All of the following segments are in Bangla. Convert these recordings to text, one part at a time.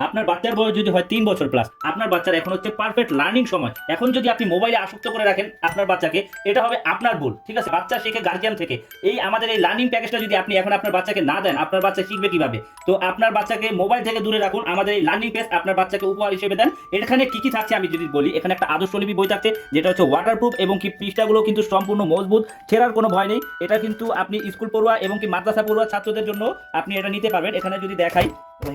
আপনার বাচ্চার বয়স যদি হয় 3 বছর প্লাস, আপনার বাচ্চার এখন হচ্ছে পারফেক্ট লার্নিং সময়। এখন যদি আপনি মোবাইলে আসক্ত করে রাখেন আপনার বাচ্চাকে, এটা হবে আপনার ভুল, ঠিক আছে? বাচ্চা শেখে গার্জিয়ান থেকে। এই আমাদের এই লার্নিং প্যাকেজটা যদি আপনি এখন আপনার বাচ্চাকে না দেন, আপনার বাচ্চা শিখবে কিভাবে? তো আপনার বাচ্চাকে মোবাইল থেকে দূরে রাখুন, আমাদের এই লার্নিং পেজ আপনার বাচ্চাকে উপহার হিসেবে দেন। এখানে কি কি থাকছে আমি যদি বলি, এখানে একটা আদর্শলিপি বই থাকছে যেটা হচ্ছে ওয়াটারপ্রুফ, এবং কি পৃষ্ঠাগুলো কিন্তু সম্পূর্ণ মজবুত, ছেঁড়ার কোনো ভয় নেই। এটা কিন্তু আপনি স্কুল পড়ুয়া এবং কি মাদ্রাসা পড়ুয়া ছাত্রদের জন্য আপনি এটা নিতে পারবেন। এখানে যদি দেখাই,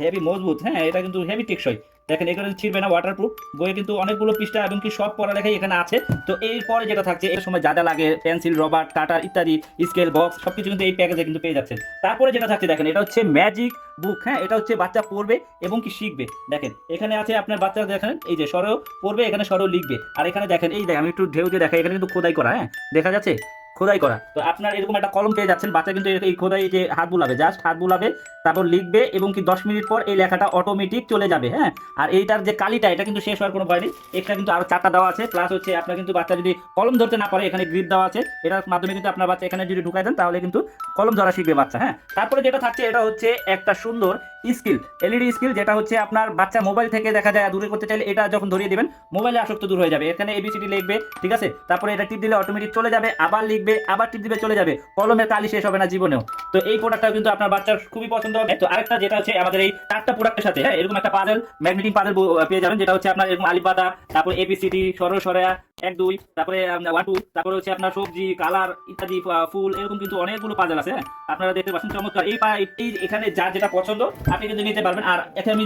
হেভি মজবুত, হ্যাঁ, এটা কিন্তু হেভি টেকসই। দেখেন এখানে ছিড়বে না, ওয়াটারপ্রুফ। বইয়ে কিন্তু অনেকগুলো পৃষ্ঠা এবং কি সব পড়ালেখাই এখানে আছে। তো এরপরে যেটা থাকছে, এর সময় যা যা লাগে, পেন্সিল, রবার, কাটার ইত্যাদি, স্কেল, বক্স, সবকিছু কিন্তু এই প্যাকেজে কিন্তু পেয়ে যাচ্ছেন। তারপরে যেটা থাকছে দেখেন, এটা হচ্ছে ম্যাজিক বুক, হ্যাঁ, এটা হচ্ছে বাচ্চা পড়বে এবং কি শিখবে। দেখেন এখানে আছে আপনার বাচ্চা, দেখেন এই যে সরেও পড়বে, এখানে সরেও লিখবে। আর এখানে দেখেন, এই দেখেন আমি একটু ঢেউ দিয়ে দেখাই, এখানে কিন্তু খোদাই করা, হ্যাঁ, দেখা যাচ্ছে খোদাই করা। তো আপনার এরকম একটা কলম পেয়ে যাচ্ছেন, বাচ্চা কিন্তু এই খোদাই যে হাত বুলাবে, জাস্ট হাত বুলাবে, তারপর লিখবে এবং কি 10 মিনিট পর এই লেখাটা অটোমেটিক চলে যাবে, হ্যাঁ। আর এইটার যে কালিটা, এটা কিন্তু শেষ হওয়ার কোনো ভয় নেই। এক্সট্রা কিন্তু আরো 4টা দেওয়া আছে, প্লাস হচ্ছে আপনার কিন্তু বাচ্চা যদি কলম ধরতে না পারে, এখানে গ্রিপ দেওয়া আছে, এটার মাধ্যমে কিন্তু আপনার বাচ্চা এখানে যদি ঢুকাই দেন তাহলে কিন্তু কলম ধরা শিখবে বাচ্চা, হ্যাঁ। তারপরে যেটা থাকছে, এটা হচ্ছে একটা সুন্দর স্কিল, এলইডি স্কিল, যেটা হচ্ছে আপনার বাচ্চা মোবাইল থেকে দেখা যায় দূরে করতে চাইলে এটা যখন ধরিয়ে দিবেন, মোবাইলে আসক্ত দূর হয়ে যাবে। এখানে এবিসিডি লিখবে, ঠিক আছে, তারপরে এটা টিপ দিলে অটোমেটিক চলে যাবে, আবার লিখবে, আবার টিপ দিবে, চলে যাবে, কলমের কালি শেষ হবে না জীবনেও। তো এই প্রোডাক্টটাও কিন্তু আপনার বাচ্চার খুবই পছন্দ হবে। তো আরেকটা যেটা হচ্ছে আমাদের এই 4টা প্রোডাক্টের সাথে, হ্যাঁ, এরকম একটা পাজেল, ম্যাগনেটিক পাজেল পেয়ে যাবেন, যেটা হচ্ছে আপনার এরকম আলিপাতা, তারপর এবিসিডি, সরয়া 1 2, তারপরে 1 2, তারপরে হচ্ছে আপনার সবজি, কালার ইত্যাদি, ফুল, এরকম কিন্তু অনেকগুলো পাজেল আছে, হ্যাঁ। আপনারা দেখতে পাচ্ছেন চমৎকার এই এখানে যার যেটা পছন্দ আপনি কিন্তু নিতে পারবেন। আর এখানে আমি